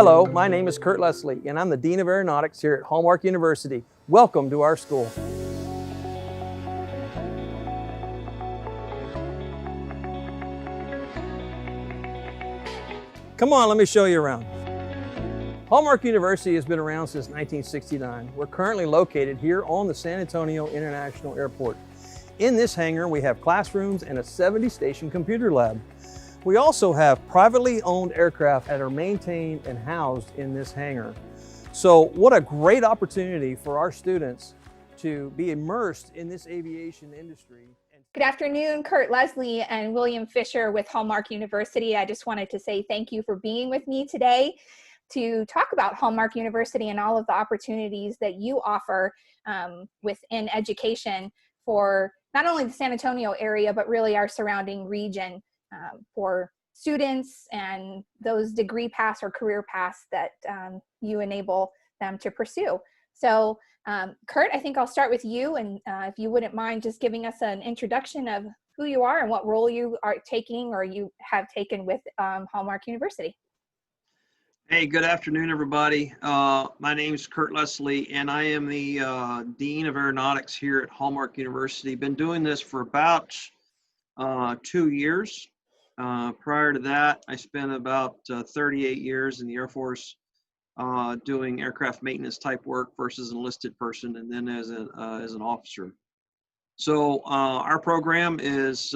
Hello, my name is Kurt Leslie, and I'm the Dean of Aeronautics here at Hallmark University. Welcome to our school. Come on, let me show you around. Hallmark University has been around since 1969. We're currently located here on the San Antonio International Airport. In this hangar, we have classrooms and a 70-station computer lab. We also have privately owned aircraft that are maintained and housed in this hangar. So what a great opportunity for our students to be immersed in this aviation industry. Good afternoon, Kurt Leslie and William Fisher with Hallmark University. I just wanted to say thank you for being with me today to talk about Hallmark University and all of the opportunities that you offer within education for not only the San Antonio area, but really our surrounding region for students and those degree paths or career paths that you enable them to pursue. So Kurt, I think I'll start with you, and if you wouldn't mind just giving us an introduction of who you are and what role you are taking or you have taken with Hallmark University. Hey, good afternoon, everybody. My name is Kurt Leslie, and I am the Dean of Aeronautics here at Hallmark University. Been doing this for about 2 years. Prior to that, I spent about 38 years in the Air Force doing aircraft maintenance type work versus enlisted person, and then as an officer. So our program is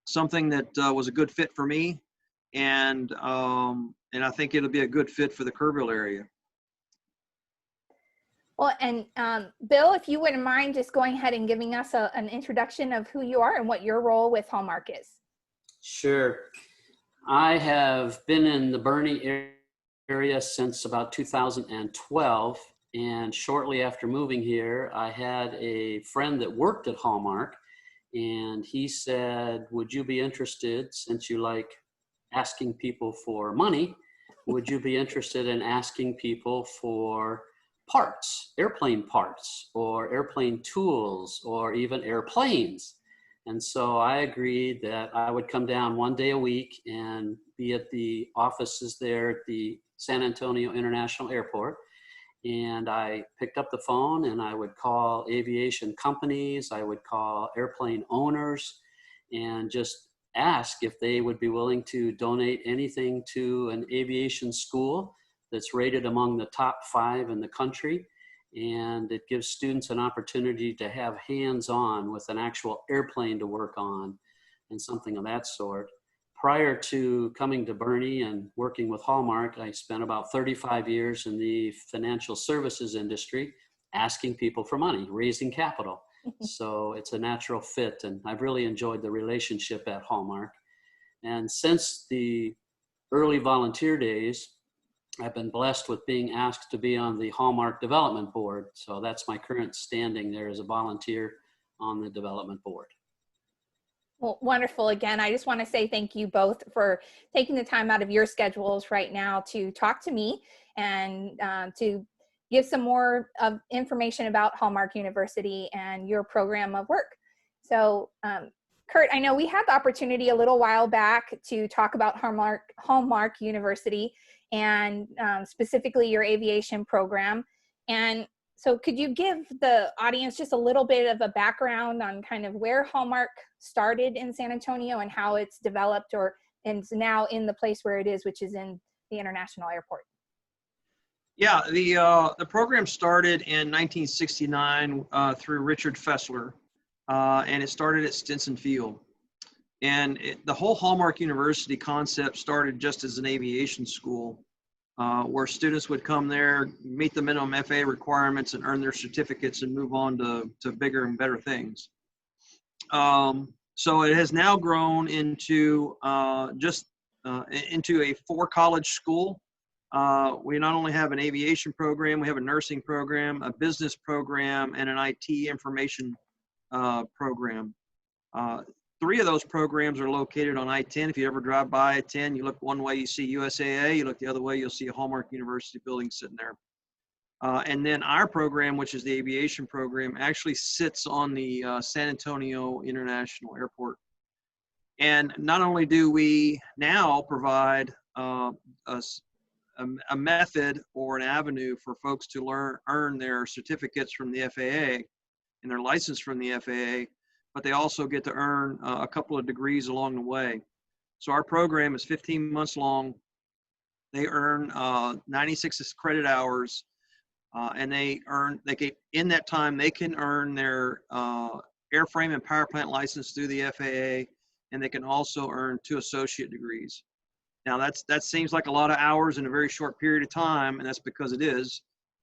something that was a good fit for me, and I think it'll be a good fit for the Kerrville area. Well, and Bill, if you wouldn't mind just going ahead and giving us an introduction of who you are and what your role with Hallmark is. Sure. I have been in the Boerne area since about 2012, and shortly after moving here, I had a friend that worked at Hallmark, and he said, would you be interested, since you like asking people for money, would you be interested in asking people for parts, airplane parts, or airplane tools, or even airplanes? And so I agreed that I would come down 1 day a week and be at the offices there at the San Antonio International Airport. And I picked up the phone and I would call aviation companies, I would call airplane owners, and just ask if they would be willing to donate anything to an aviation school that's rated among the top 5 in the country. And it gives students an opportunity to have hands-on with an actual airplane to work on and something of that sort. Prior to coming to Boerne and working with Hallmark, I spent about 35 years in the financial services industry, asking people for money, raising capital. So it's a natural fit, and I've really enjoyed the relationship at Hallmark. And since the early volunteer days, I've been blessed with being asked to be on the Hallmark Development Board. So that's my current standing there as a volunteer on the development board. Well, wonderful. Again, I just want to say thank you both for taking the time out of your schedules right now to talk to me and to give some more information about Hallmark University and your program of work. So, Kurt, I know we had the opportunity a little while back to talk about Hallmark University and specifically your aviation program. And so could you give the audience just a little bit of a background on kind of where Hallmark started in San Antonio and how it's developed and is now in the place where it is, which is in the International Airport? Yeah, the program started in 1969 through Richard Fessler, and it started at Stinson Field. And the whole Hallmark University concept started just as an aviation school, where students would come there, meet the minimum FAA requirements, and earn their certificates and move on to bigger and better things. So it has now grown into into a 4-college school. We not only have an aviation program, we have a nursing program, a business program, and an IT information program. 3 of those programs are located on I-10. If you ever drive by I-10, you look one way, you see USAA. You look the other way, you'll see a Hallmark University building sitting there. And then our program, which is the aviation program, actually sits on the San Antonio International Airport. And not only do we now provide a method or an avenue for folks to earn their certificates from the FAA and their license from the FAA, but they also get to earn a couple of degrees along the way. So our program is 15 months long. They earn 96 credit hours, and in that time, they can earn their airframe and power plant license through the FAA, and they can also earn 2 associate degrees. Now that seems like a lot of hours in a very short period of time, and that's because it is.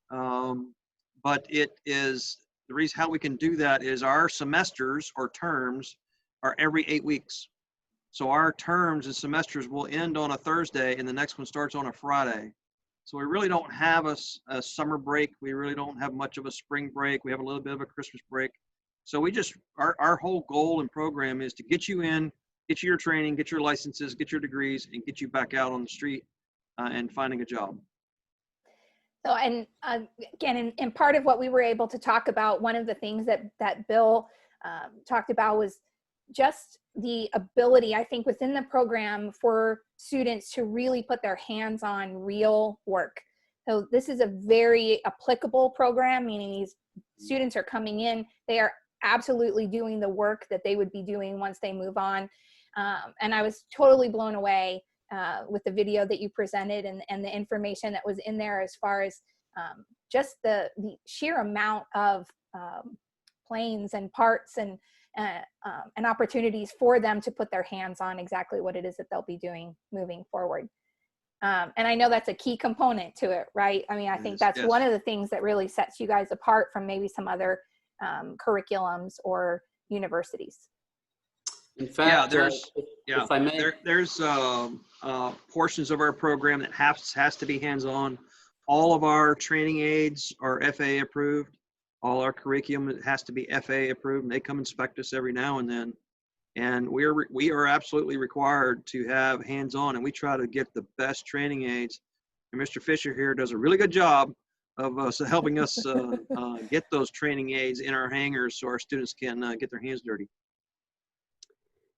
But it is, the reason how we can do that is our semesters or terms are every 8 weeks. So our terms and semesters will end on a Thursday and the next one starts on a Friday. So we really don't have a summer break. We really don't have much of a spring break. We have a little bit of a Christmas break. So we just, our whole goal and program is to get you in, get you your training, get your licenses, get your degrees, and get you back out on the street and finding a job. So, and again, in part of what we were able to talk about, one of the things that Bill talked about was just the ability, I think, within the program for students to really put their hands on real work. So this is a very applicable program, meaning these students are coming in, they are absolutely doing the work that they would be doing once they move on. And I was totally blown away with the video that you presented and the information that was in there as far as just the sheer amount of planes and parts and opportunities for them to put their hands on exactly what it is that they'll be doing moving forward. And I know that's a key component to it, right? I mean, I think that's one of the things that really sets you guys apart from maybe some other curriculums or universities. In fact, if I may, there's portions of our program that has to be hands-on. All of our training aids are FAA approved. All our curriculum has to be FAA approved, and they come inspect us every now and then. And we are absolutely required to have hands-on, and we try to get the best training aids. And Mr. Fisher here does a really good job of helping us get those training aids in our hangars so our students can get their hands dirty.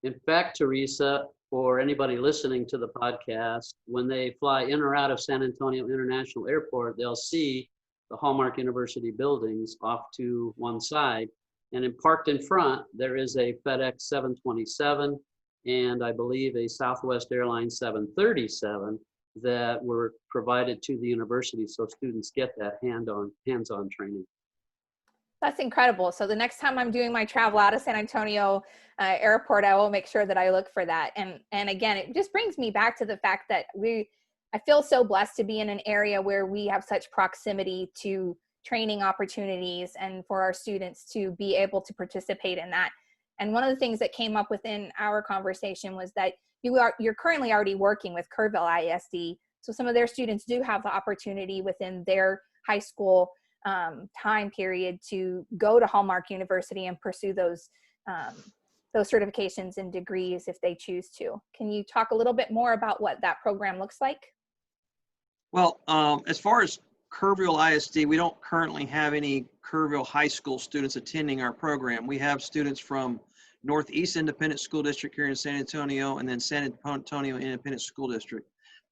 In fact, Teresa, for anybody listening to the podcast, when they fly in or out of San Antonio International Airport, they'll see the Hallmark University buildings off to one side. And parked in front, there is a FedEx 727 and I believe a Southwest Airlines 737 that were provided to the university so students get that hands-on training. That's incredible. So the next time I'm doing my travel out of San Antonio airport, I will make sure that I look for that. And again, it just brings me back to the fact that I feel so blessed to be in an area where we have such proximity to training opportunities and for our students to be able to participate in that. And one of the things that came up within our conversation was that you're currently already working with Kerrville ISD. So some of their students do have the opportunity within their high school time period to go to Hallmark University and pursue those certifications and degrees if they choose to. Can you talk a little bit more about what that program looks like? Well, as far as Kerrville ISD, we don't currently have any Kerrville High School students attending our program. We have students from Northeast Independent School District here in San Antonio and then San Antonio Independent School District.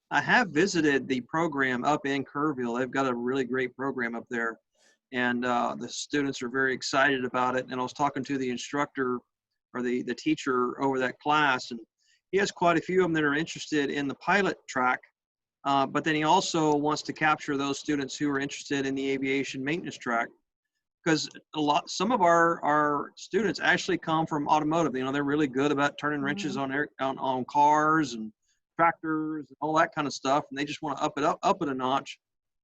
I have visited the program up in Kerrville. They've got a really great program up there, and the students are very excited about it. And I was talking to the instructor or the teacher over that class, and he has quite a few of them that are interested in the pilot track, but then he also wants to capture those students who are interested in the aviation maintenance track, because some of our students actually come from automotive. You know, they're really good about turning wrenches on cars and tractors and all that kind of stuff, and they just want to up it a notch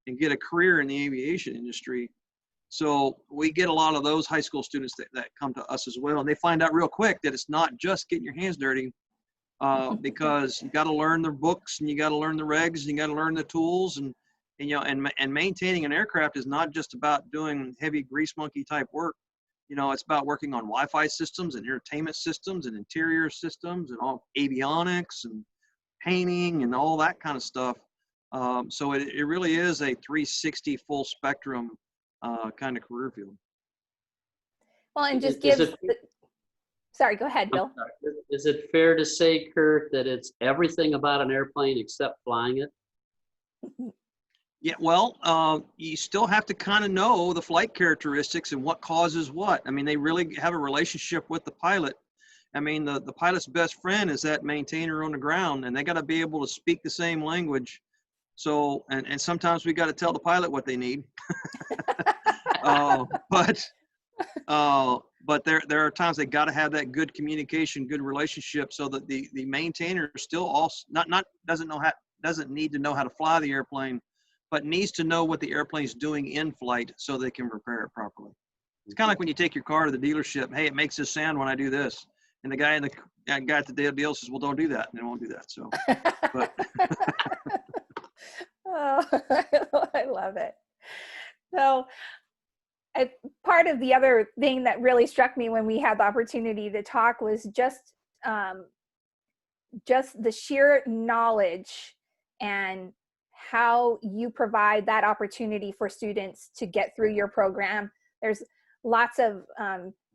and get a career in the aviation industry. So we get a lot of those high school students that come to us as well, and they find out real quick that it's not just getting your hands dirty, because you got to learn the books and you got to learn the regs and you got to learn the tools, and you know, and maintaining an aircraft is not just about doing heavy grease monkey type work. You know, it's about working on Wi-Fi systems and entertainment systems and interior systems and all avionics and painting and all that kind of stuff. So it really is a 360 full spectrum kind of career field. Well, and just sorry, go ahead, Bill. Is it fair to say, Kurt, that it's everything about an airplane except flying it? Yeah, well, you still have to kind of know the flight characteristics and what causes what. I mean, they really have a relationship with the pilot. I mean, the pilot's best friend is that maintainer on the ground, and they got to be able to speak the same language. So, and sometimes we got to tell the pilot what they need. uh, but but there are times they got to have that good communication, good relationship, so that the maintainer still also not doesn't need to know how to fly the airplane, but needs to know what the airplane's doing in flight so they can repair it properly. It's kind of like when you take your car to the dealership. Hey, it makes this sound when I do this, and the guy at the deal says, "Well, don't do that," and they won't do that. So, but Oh, I love it. So, part of the other thing that really struck me when we had the opportunity to talk was um, just the sheer knowledge and how you provide that opportunity for students to get through your program. There's lots of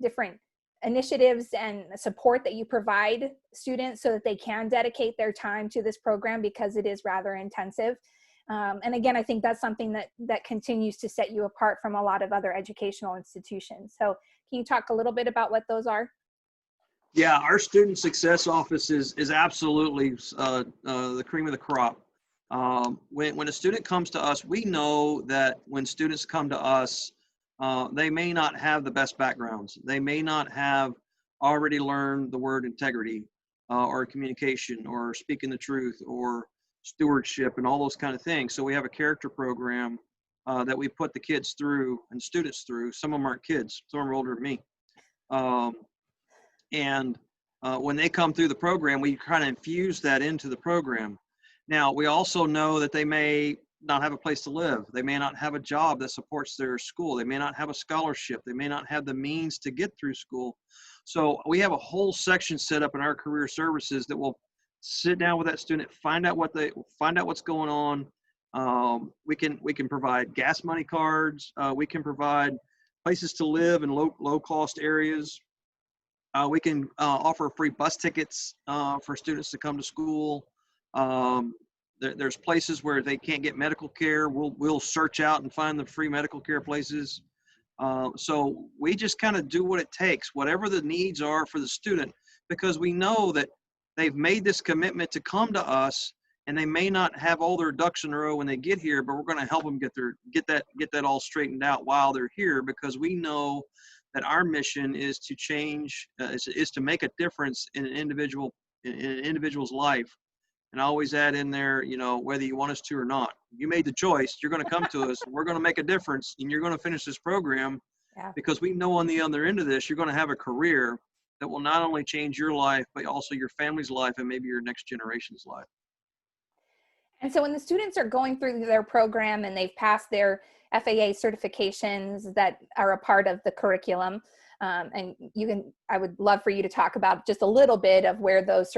different initiatives and support that you provide students so that they can dedicate their time to this program because it is rather intensive. And again, I think that's something that continues to set you apart from a lot of other educational institutions. So can you talk a little bit about what those are? yeah, our student success office is absolutely the cream of the crop. When a student comes to us, we know that when students come to us, they may not have the best backgrounds. They may not have already learned the word integrity or communication or speaking the truth or stewardship and all those kind of things. So we have a character program that we put the kids through and students through. Some of them aren't kids, some of them are older than me. And when they come through the program, we kind of infuse that into the program. Now, we also know that they may not have a place to live. They may not have a job that supports their school. They may not have a scholarship. They may not have the means to get through school. So we have a whole section set up in our career services that will sit down with that student, find out what's going on. We can provide gas money cards. We can provide places to live in low cost areas. We can offer free bus tickets for students to come to school. There's places where they can't get medical care. We'll search out and find the free medical care places. So we just kind of do what it takes, whatever the needs are for the student, because we know that they've made this commitment to come to us, and they may not have all their ducks in a row when they get here, but we're going to help them get that all straightened out while they're here, because we know that our mission is to change, is to make a difference in an individual's life. And I always add in there, whether you want us to or not. You made the choice. You're going to come to us. We're going to make a difference, and you're going to finish this program. Yeah. Because we know on the other end of this, you're going to have a career that will not only change your life, but also your family's life and maybe your next generation's life. And so when the students are going through their program and they've passed their FAA certifications that are a part of the curriculum, and I would love for you to talk about just a little bit of where those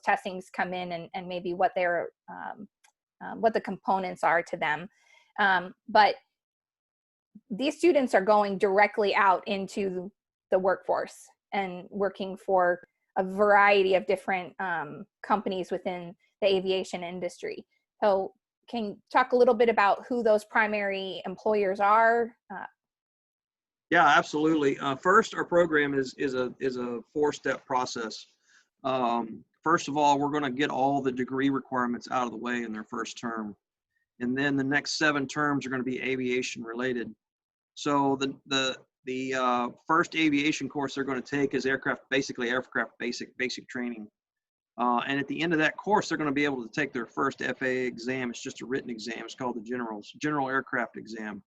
testings come in and maybe what what the components are to them. But these students are going directly out into the workforce and working for a variety of different companies within the aviation industry. So can you talk a little bit about who those primary employers are? Yeah, absolutely. First, our program is a 4-step process. First of all, we're going to get all the degree requirements out of the way in their first term. And then the next 7 terms are going to be aviation related. So the first aviation course they're going to take is aircraft basic training. And at the end of that course, they're going to be able to take their first FAA exam. It's just a written exam. It's called the General Aircraft Exam.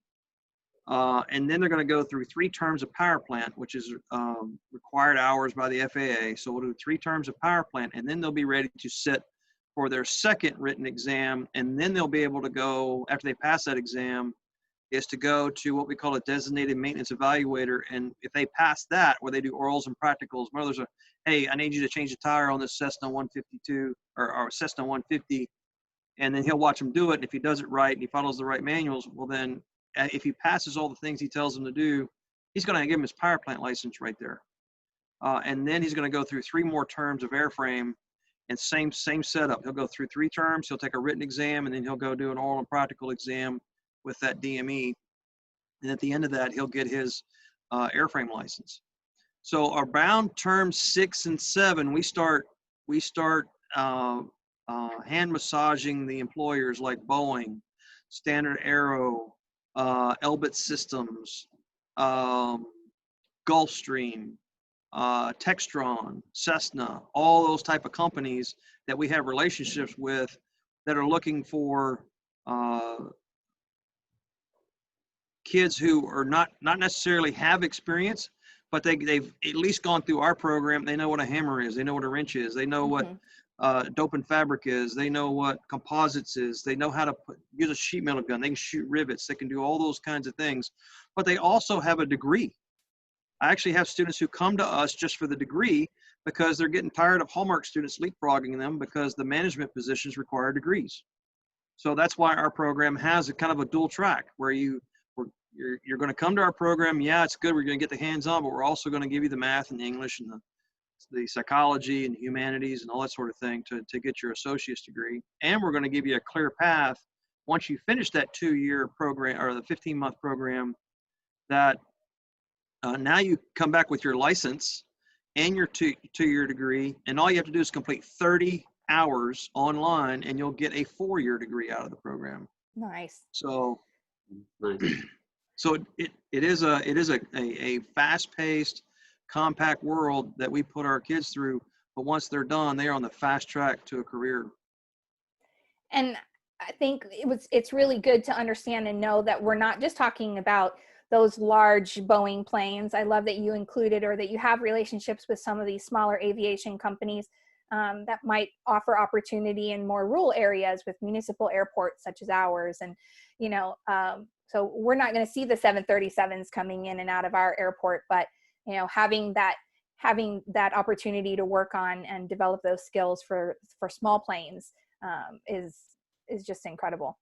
And then they're going to go through 3 terms of power plant, which is required hours by the FAA. So we'll do 3 terms of power plant, and then they'll be ready to sit for their second written exam. And then they'll be able to go, after they pass that exam, is to go to what we call a designated maintenance evaluator. And if they pass that, where they do orals and practicals, where there's hey, I need you to change the tire on this Cessna 152 or Cessna 150. And then he'll watch him do it. And if he does it right and he follows the right manuals, well, then if he passes all the things he tells him to do, he's going to give him his power plant license right there. And then he's going to go through 3 more terms of airframe. And same setup. He'll go through 3 terms. He'll take a written exam, and then he'll go do an oral and practical exam with that DME. And at the end of that, he'll get his airframe license. So around terms 6 and 7, we start hand massaging the employers like Boeing, Standard Aero, Elbit Systems, Gulfstream, Textron, Cessna, all those type of companies that we have relationships with that are looking for kids who are not necessarily have experience, but they've at least gone through our program. They know what a hammer is. They know what a wrench is. They know what dope and fabric is. They know what composites is. They know how to use a sheet metal gun. They can shoot rivets. They can do all those kinds of things, but they also have a degree. I actually have students who come to us just for the degree because they're getting tired of Hallmark students leapfrogging them because the management positions require degrees. So that's why our program has a kind of a dual track where you're going to come to our program. Yeah, it's good. We're going to get the hands-on, but we're also going to give you the math and the English and the psychology and humanities and all that sort of thing to get your associate's degree. And we're going to give you a clear path once you finish that 2-year program or the 15-month program that now you come back with your license and your two-year degree, and all you have to do is complete 30 hours online, and you'll get a 4-year degree out of the program. Nice. So, Nice. so it is a fast-paced, compact world that we put our kids through. But once they're done, they are on the fast track to a career. And I think it's really good to understand and know that we're not just talking about those large Boeing planes. I love that you included, or that you have relationships with some of these smaller aviation companies that might offer opportunity in more rural areas with municipal airports such as ours. And, so we're not going to see the 737s coming in and out of our airport, but, having that opportunity to work on and develop those skills for small planes is just incredible.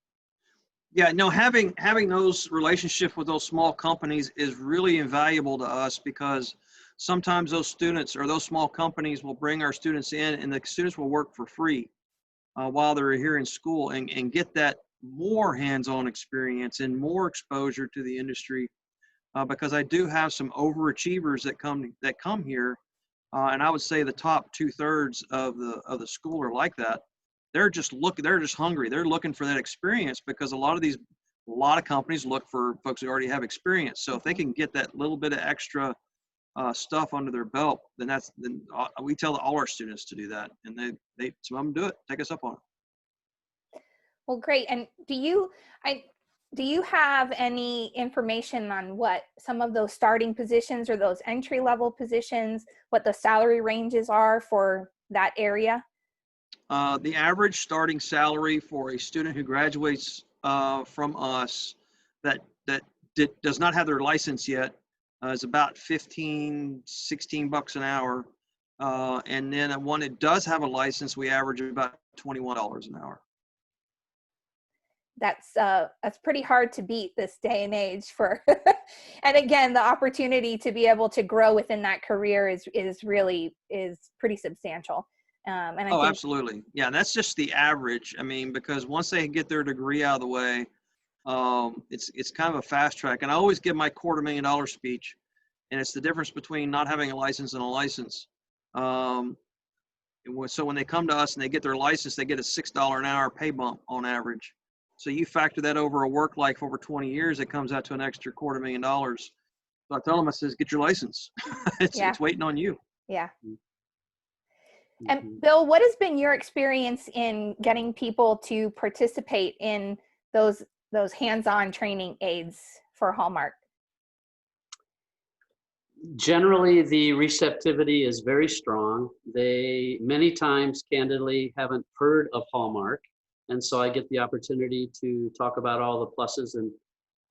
Yeah, no, having those relationships with those small companies is really invaluable to us, because sometimes those students or those small companies will bring our students in, and the students will work for free while they're here in school and get that more hands-on experience and more exposure to the industry. Because I do have some overachievers that come here, and I would say the top 2/3 of the school are like that. They're just hungry. They're looking for that experience, because a lot of companies look for folks who already have experience. So if they can get that little bit of extra stuff under their belt, then we tell all our students to do that, and they some of them do it. Take us up on it. Well, great. And do you have any information on what some of those starting positions or those entry level positions, what the salary ranges are for that area? The average starting salary for a student who graduates from us that does not have their license yet is about $15-16 an hour. And then one that does have a license, we average about $21 an hour. That's pretty hard to beat this day and age for, and again, the opportunity to be able to grow within that career is pretty substantial. And I think, absolutely. Yeah, that's just the average. I mean, because once they get their degree out of the way, it's kind of a fast track. And I always give my $250,000 speech, and it's the difference between not having a license and a license. So when they come to us and they get their license, they get a $6 an hour pay bump on average. So you factor that over a work life over 20 years, it comes out to an extra $250,000. So I tell them, I says, get your license. It's waiting on you. Yeah. And Bill, what has been your experience in getting people to participate in those hands-on training aids for Hallmark? Generally, the receptivity is very strong. They many times candidly haven't heard of Hallmark. And so I get the opportunity to talk about all the pluses and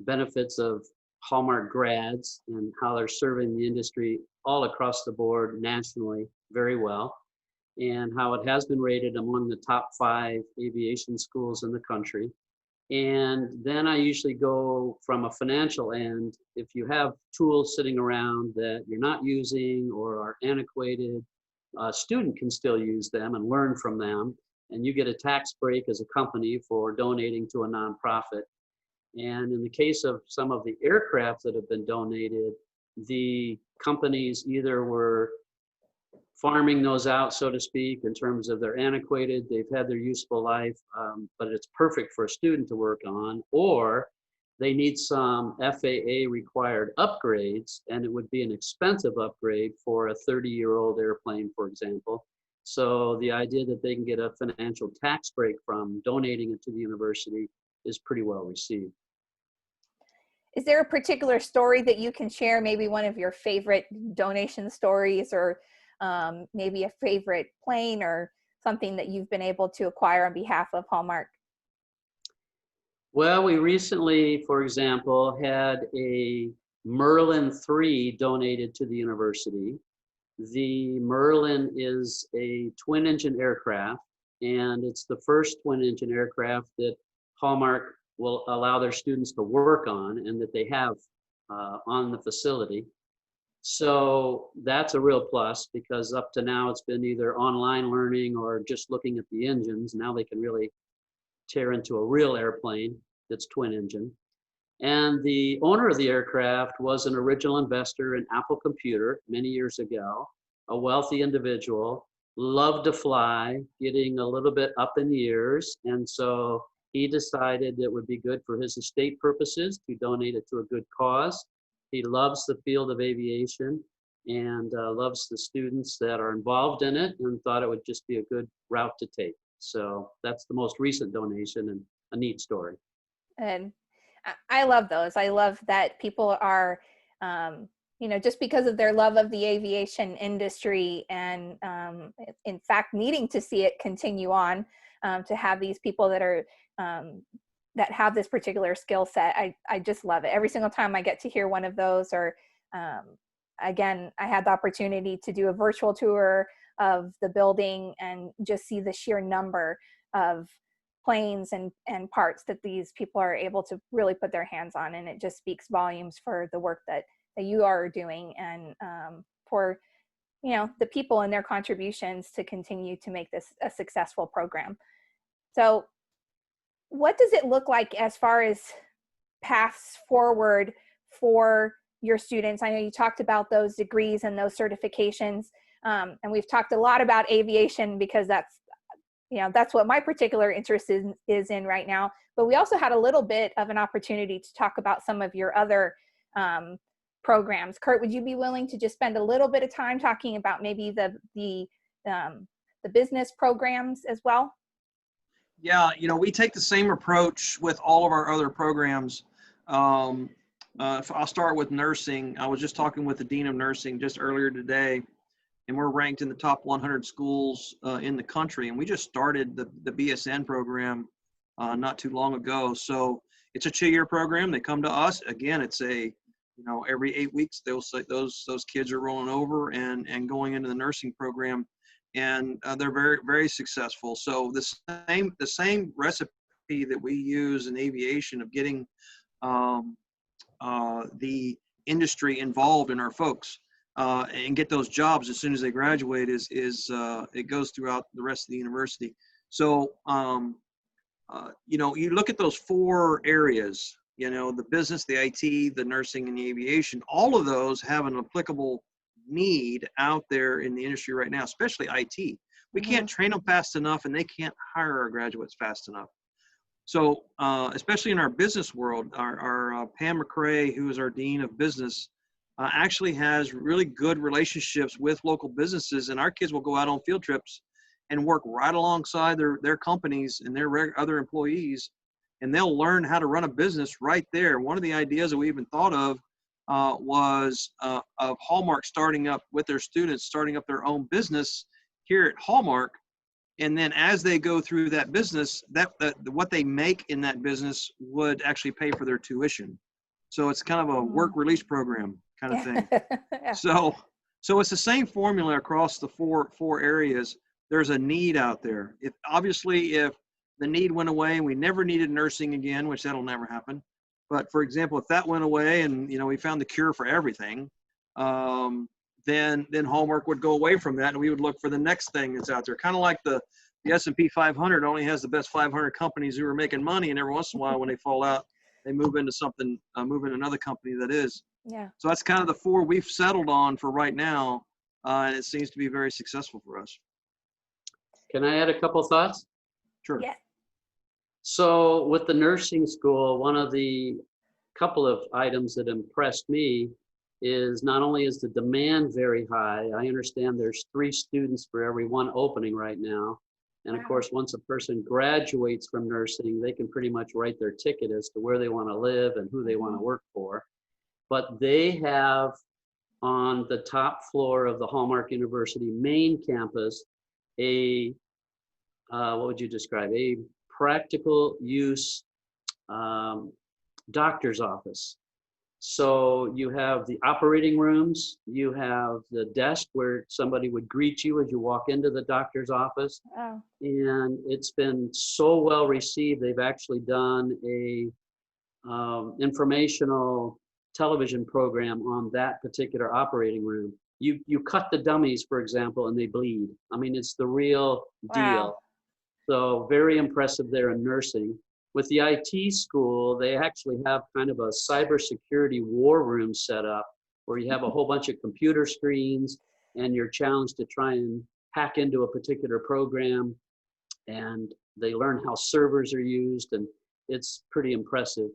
benefits of Hallmark grads and how they're serving the industry all across the board nationally very well, and how it has been rated among the top 5 aviation schools in the country. And then I usually go from a financial end. If you have tools sitting around that you're not using or are antiquated, a student can still use them and learn from them. And you get a tax break as a company for donating to a nonprofit. And in the case of some of the aircraft that have been donated, the companies either were farming those out, so to speak, in terms of they're antiquated, they've had their useful life, but it's perfect for a student to work on, or they need some FAA required upgrades, and it would be an expensive upgrade for a 30-year-old airplane, for example. So the idea that they can get a financial tax break from donating it to the university is pretty well received. Is there a particular story that you can share, maybe one of your favorite donation stories, or maybe a favorite plane or something that you've been able to acquire on behalf of Hallmark? Well, we recently, for example, had a Merlin 3 donated to the university. The Merlin is a twin-engine aircraft, and it's the first twin-engine aircraft that Hallmark will allow their students to work on and that they have on the facility. So that's a real plus, because up to now it's been either online learning or just looking at the engines. Now they can really tear into a real airplane that's twin engine. And the owner of the aircraft was an original investor in Apple Computer many years ago, a wealthy individual, loved to fly, getting a little bit up in years. And so he decided it would be good for his estate purposes to donate it to a good cause. He loves the field of aviation and loves the students that are involved in it, and thought it would just be a good route to take. So that's the most recent donation, and a neat story. And I love those. I love that people are, just because of their love of the aviation industry and in fact needing to see it continue on, to have these people that are that have this particular skill set. I just love it. Every single time I get to hear one of those, or again, I had the opportunity to do a virtual tour of the building and just see the sheer number of planes and parts that these people are able to really put their hands on. And it just speaks volumes for the work that you are doing, and for the people and their contributions to continue to make this a successful program. So what does it look like as far as paths forward for your students? I know you talked about those degrees and those certifications, and we've talked a lot about aviation because that's what my particular interest is in right now. But we also had a little bit of an opportunity to talk about some of your other programs. Kurt, would you be willing to just spend a little bit of time talking about maybe the business programs as well? Yeah, we take the same approach with all of our other programs. I'll start with nursing. I was just talking with the Dean of Nursing just earlier today, and we're ranked in the top 100 schools in the country. And we just started the BSN program not too long ago. So it's a 2-year program. They come to us. Again, it's every 8 weeks, those kids are rolling over and going into the nursing program. And they're very, very successful. So the same recipe that we use in aviation of getting the industry involved in our folks and get those jobs as soon as they graduate is it goes throughout the rest of the university. So you look at those 4 areas, the business, the IT, the nursing, and the aviation. All of those have an applicable need out there in the industry right now, especially IT. We can't train them fast enough, and they can't hire our graduates fast enough. So especially in our business world, our Pam McCrae, who is our Dean of Business, actually has really good relationships with local businesses, and our kids will go out on field trips and work right alongside their companies and their other employees, and they'll learn how to run a business right there. One of the ideas that we even thought of was of Hallmark starting up with their students, starting up their own business here at Hallmark. And then as they go through that business, that what they make in that business would actually pay for their tuition. So it's kind of a work release program kind of thing. Yeah. So it's the same formula across the four areas. There's a need out there. If the need went away and we never needed nursing again, which that'll never happen. But for example, if that went away and we found the cure for everything, then Hallmark would go away from that, and we would look for the next thing that's out there. Kind of like the S&P 500 only has the best 500 companies who are making money, and every once in a while when they fall out, they move into something, move into another company that is. Yeah. So that's kind of the four we've settled on for right now, and it seems to be very successful for us. Can I add a couple thoughts? Sure. Yeah. So with the nursing school, one of the couple of items that impressed me is not only is the demand very high, I understand there's 3 students for every 1 opening right now. And of Wow. course, once a person graduates from nursing, they can pretty much write their ticket as to where they want to live and who they want to work for. But they have on the top floor of the Hallmark University main campus a, what would you describe? A practical use doctor's office. So you have the operating rooms, you have the desk where somebody would greet you as you walk into the doctor's office. Oh. And it's been so well received. They've actually done a informational television program on that particular operating room. You cut the dummies, for example, and they bleed. I mean, it's the real deal. Wow. So very impressive there in nursing. With the IT school, they actually have kind of a cybersecurity war room set up where you have a whole bunch of computer screens and you're challenged to try and hack into a particular program, and they learn how servers are used, and it's pretty impressive.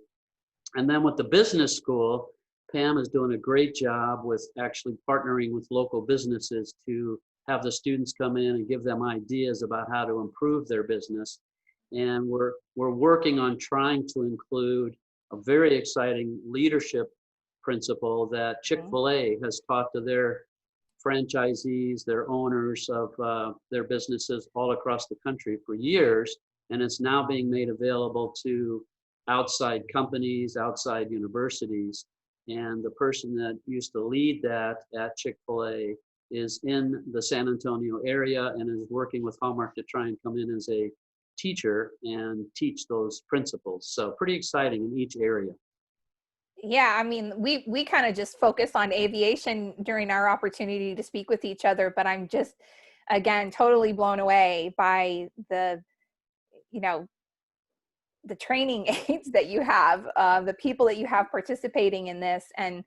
And then with the business school, Pam is doing a great job with actually partnering with local businesses to have the students come in and give them ideas about how to improve their business. And we're working on trying to include a very exciting leadership principle that Chick-fil-A has taught to their franchisees, their owners of their businesses all across the country for years. And it's now being made available to outside companies, outside universities. And the person that used to lead that at Chick-fil-A is in the San Antonio area and is working with Hallmark to try and come in as a teacher and teach those principles. So pretty exciting in each area. Yeah, I mean, we kind of just focus on aviation during our opportunity to speak with each other, but I'm just, again, totally blown away by the, you know, the training aids that you have, the people that you have participating in this. And,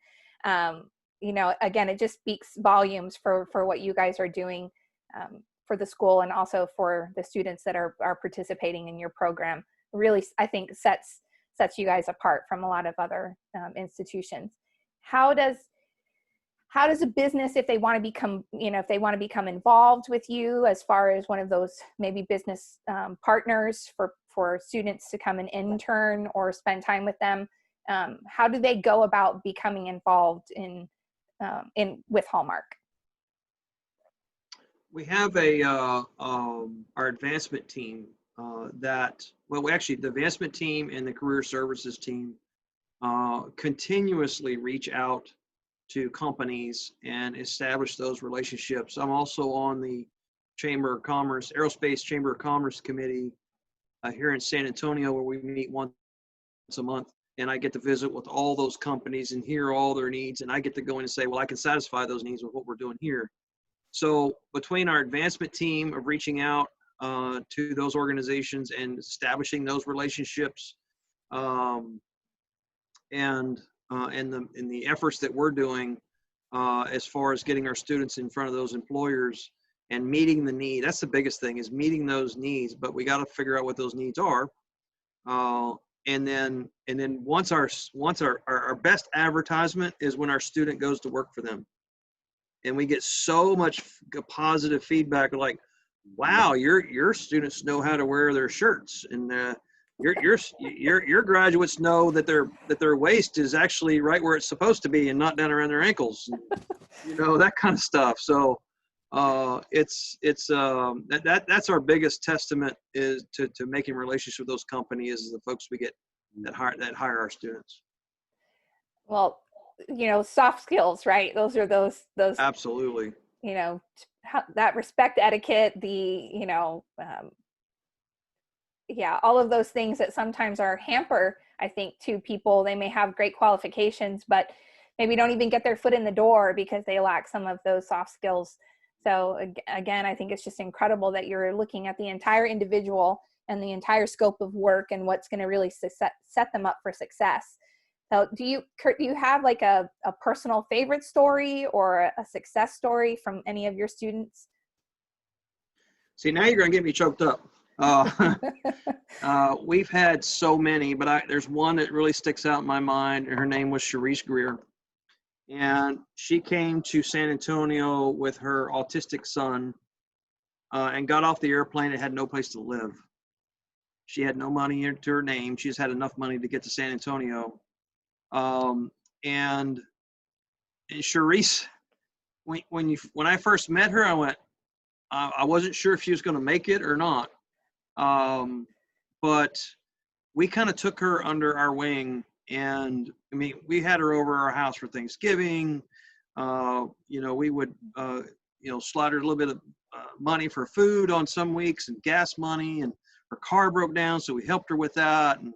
you know, again, it just speaks volumes for what you guys are doing for the school and also for the students that are participating in your program. Really, I think sets you guys apart from a lot of other institutions. How does a business, if they want to become, you know, if they want to become involved with you as far as one of those maybe business partners for students to come and intern or spend time with them, how do they go about becoming involved in with Hallmark? We have our advancement team the advancement team and the career services team continuously reach out to companies and establish those relationships. I'm also on the Chamber of Commerce, Aerospace Chamber of Commerce Committee here in San Antonio, where we meet once a month, and I get to visit with all those companies and hear all their needs, and I get to go in and say, well, I can satisfy those needs with what we're doing here. So between our advancement team of reaching out to those organizations and establishing those relationships, and the efforts that we're doing as far as getting our students in front of those employers and meeting the need. That's the biggest thing, is meeting those needs, but we got to figure out what those needs are. And then once our best advertisement is when our student goes to work for them. And we get so much positive feedback, like, wow, your students know how to wear their shirts, and your graduates know that their waist is actually right where it's supposed to be and not down around their ankles, and, you know, that kind of stuff. So that's our biggest testament, is to making relationships with those companies, is the folks we get that hire our students. Well, you know, soft skills, right? Those are those Absolutely. You know, that respect etiquette, you know, yeah, all of those things that sometimes are hamper, I think, to people. They may have great qualifications, but maybe don't even get their foot in the door because they lack some of those soft skills. So again, I think it's just incredible that you're looking at the entire individual and the entire scope of work and what's going to really set them up for success. So Kurt, do you have like a personal favorite story or a success story from any of your students? See, now you're going to get me choked up. We've had so many, but there's one that really sticks out in my mind, and her name was Sharice Greer. And she came to San Antonio with her autistic son and got off the airplane and had no place to live. She had no money into her name. She just had enough money to get to San Antonio. And Sharice, when I first met her, I went, I wasn't sure if she was going to make it or not. But we kind of took her under our wing, and I mean, we had her over our house for Thanksgiving. We would, slide her a little bit of money for food on some weeks and gas money, and her car broke down, so we helped her with that. And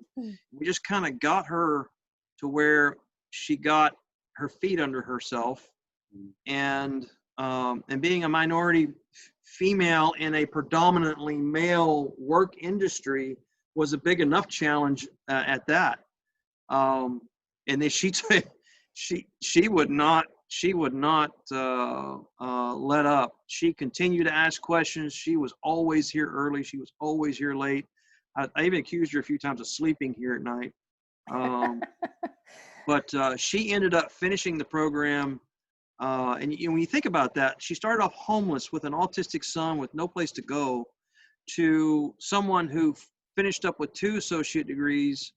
we just kind of got her to where she got her feet under herself, and being a minority female in a predominantly male work industry was a big enough challenge at that. And then she would not let up. She continued to ask questions. She was always here early. She was always here late. I even accused her a few times of sleeping here at night. But she ended up finishing the program. And when you think about that, she started off homeless with an autistic son with no place to go, to someone who finished up with 2 associate degrees,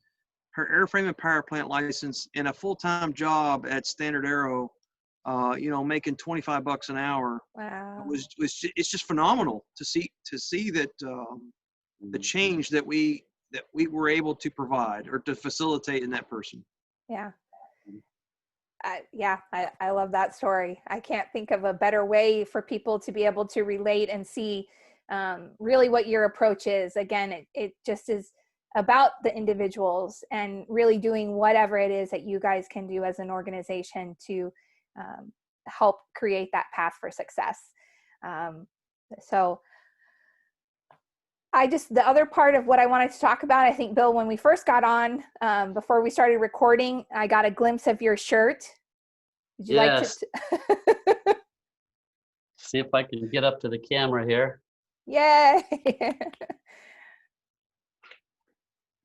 her airframe and power plant license, and a full-time job at Standard Aero, making $25 an hour. Wow. It's just phenomenal to see that the change that we were able to provide or to facilitate in that person. Yeah. I love that story. I can't think of a better way for people to be able to relate and see really what your approach is. Again, it just is about the individuals and really doing whatever it is that you guys can do as an organization to help create that path for success. So the other part of what I wanted to talk about, I think, Bill, when we first got on, before we started recording, I got a glimpse of your shirt. Would you like to? See if I can get up to the camera here. Yay!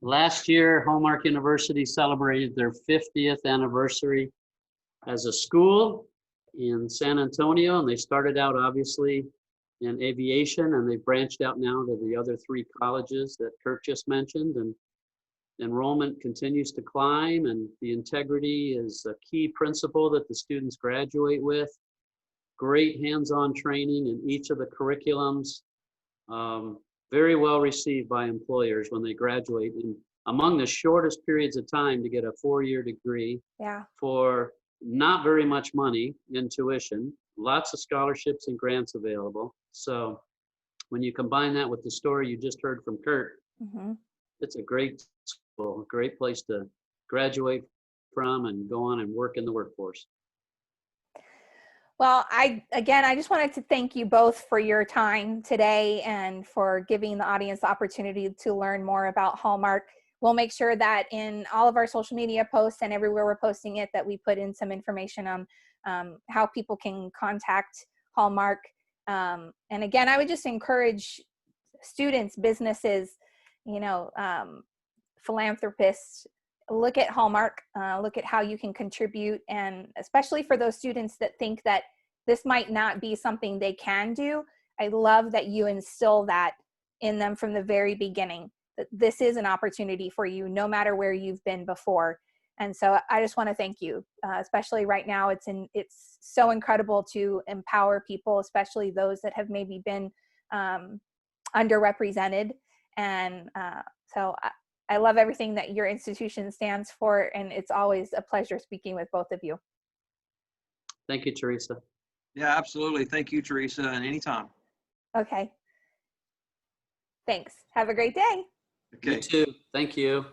Last year, Hallmark University celebrated their 50th anniversary as a school in San Antonio, and they started out obviously in aviation, and they've branched out now to the other 3 colleges that Kurt just mentioned, and enrollment continues to climb, and the integrity is a key principle that the students graduate with. Great hands-on training in each of the curriculums, very well received by employers when they graduate, and among the shortest periods of time to get a 4-year degree. Yeah. For not very much money in tuition, lots of scholarships and grants available. So when you combine that with the story you just heard from Kurt, it's a great school, a great place to graduate from and go on and work in the workforce. Well, I just wanted to thank you both for your time today and for giving the audience the opportunity to learn more about Hallmark. We'll make sure that in all of our social media posts and everywhere we're posting it, that we put in some information on how people can contact Hallmark. And again, I would just encourage students, businesses, philanthropists, look at Hallmark, look at how you can contribute, and especially for those students that think that this might not be something they can do, I love that you instill that in them from the very beginning, that this is an opportunity for you no matter where you've been before. And so I just want to thank you, especially right now. It's so incredible to empower people, especially those that have maybe been underrepresented. And so I love everything that your institution stands for, and it's always a pleasure speaking with both of you. Thank you, Teresa. Yeah, absolutely. Thank you, Teresa, and anytime. Okay. Thanks. Have a great day. Okay. You too. Thank you.